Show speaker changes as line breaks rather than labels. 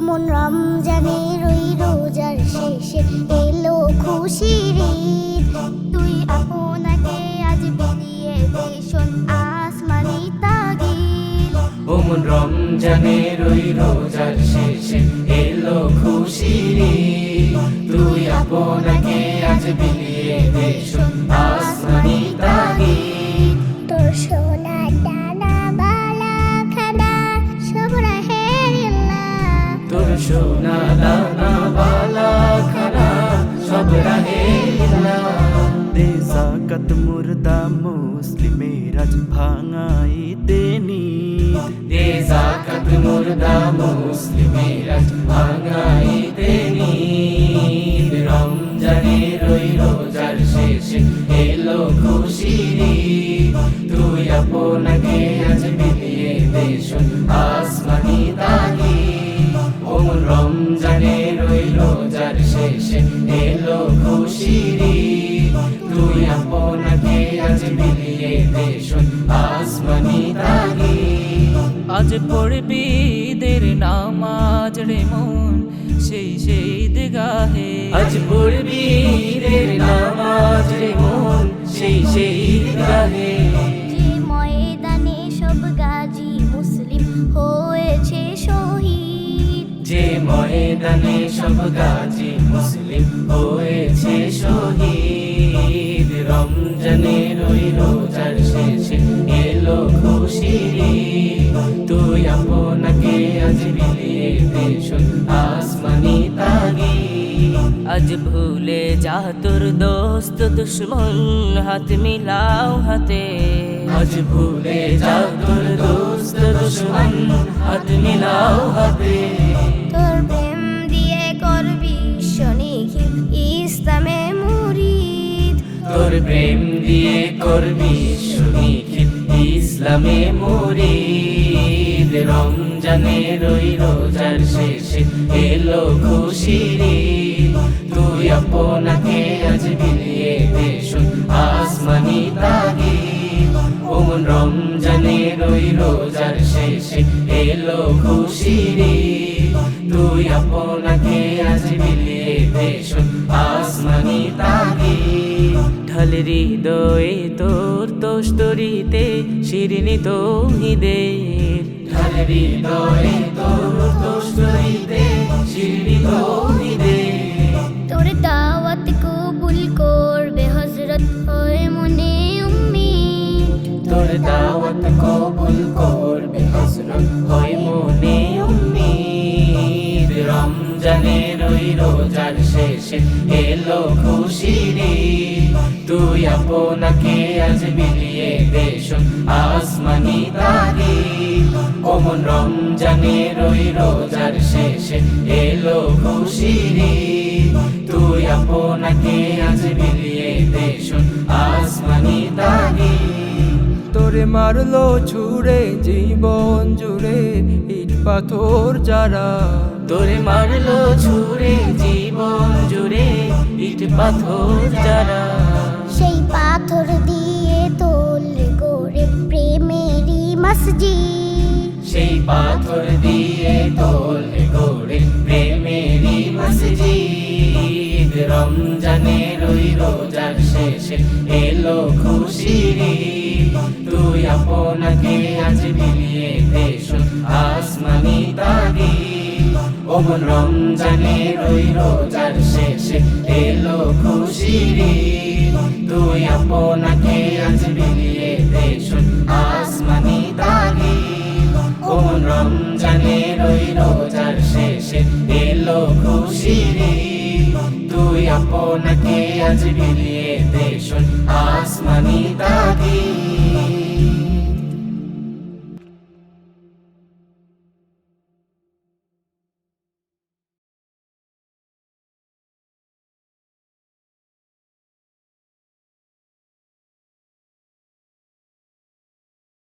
মন রমজানের ওই রোজার শেষে এলো খুশির ঈদ। তুই আপনাকে আজ বিলিয়ে দে শোন আসমানি তাগিদ।
ও মন রমজানের ওই রোজার শেষে এলো খুশির ঈদ। তুই আপনাকে আজ বিলিয়ে দে শোন আসমানি তাগিদ।
তোর সোনা ডানা বালা খানা সব রাহেরিল্লাহ।
তোর সোনা দানা বালা খানা সব রাহেরিল্লাহ।
দে যাকাত মুর্দা মুসলিমের আজ ভাঙাইতে নিদ।
দে যাকাত মুর্দা মুসলিমের আজ ভাঙাইতে নিদ। রমজানের ওই রোজার শেষে এলো খুশির ঈদ। তুই আপনাকে আজ বিলিয়ে দে শোন আসমানি তাগিদ। ও রমজানের ওই রোজার শেষে এলো খুশির ঈদ। তুই আপনাকে আজ বিলিয়ে দে শোন আসমানি তাগিদ।
আজ পড়বি ঈদের নামাজ রে মন সেই ঈদগাহে।
আজ পড়বি ঈদের নামাজ রে মন সেই ঈদগাহে।
যে ময়দানে সব গাজী মুসলিম হয়েছে শহীদ।
যে ময়দানে সব গাজী মুসলিম হয়েছে শহীদ। রমজানের ওই রোজার শেষে এলো খুশির ঈদ। তুই আপনাকে আজ বিলিয়ে দে শোন আসমানি তাগিদ।
আজ ভুলে যা তোর দোস্ত দুশ্মন হাত মিলাও হাতে।
আজ ভুলে যা তোর দোস্ত দুশ্মন হাত মিলাও হাতে।
তোর প্রেম দিয়ে করবি শনিখিল ইসলামে মুরিদ।
তোর প্রেম দিয়ে করবি শনিখিল ইসলামে মুরিদ। রমজানের ওই রোজার শেষে এলো খুশির ঈদ। তুই আপনাকে আজ বিলিয়ে দে শোন আসমানি তাগিদ। ও রমজানের ওই রোজার শেষে এলো খুশির ঈদ। তুই আপনাকে আজ বিলিয়ে দে শোন আসমানি তাগিদ।
ঢাল হৃদয়ে তোর তোস্তরিতে শিরিনি তৌহিদের।
ঢাল হৃদয়ে তোর তোস্তরিতে শিরনি তৌহিদের।
তোর দাওয়াত কবুল করবে হযরত হয়ে মনে উম্মিদ।
তোর দাওয়াত কবুল করবে হযরত হয় মনে উম্মিদ। রমজানের ওই রোজার শেষে এলো খুশির ঈদ। তুই আপনাকে আজ বিলিয়ে দে শোন আসমানি তাগিদ। ও মন রমজানের ওই রোজার শেষে এলো খুশির ঈদ। তুই আপনাকে আজ বিলিয়ে দে শোন আসমানি তাগিদ।
তোরে মারলো ছুড়ে জীবন জুড়ে ইট পাথর যারা।
তোরে মারলো ছুড়ে জীবন জুড়ে ইট পাথর যারা।
সেই পাথর দিয়ে তোলে গড়ে প্রেমেরই মসজিদ।
সেই পাথর দিয়ে তোলে গড়ে প্রেমেরই মসজিদ। রমজানের ওই রোজার শেষে এলো খুশির ঈদ। তুই আপনাকে আজ বিলিয়ে দে শোন আসমানি তাগিদ। ও রমজানের ওই রোজার শেষে এলো খুশির ঈদ। তুই আপনাকে আজ বিলিয়ে দে শোন আসমানি তাগিদ। ও রমজানের ওই রোজার শেষে এলো খুশির ঈদ। তুই আপনাকে আজ বিলিয়ে দে শোন আসমানি তাগিদ।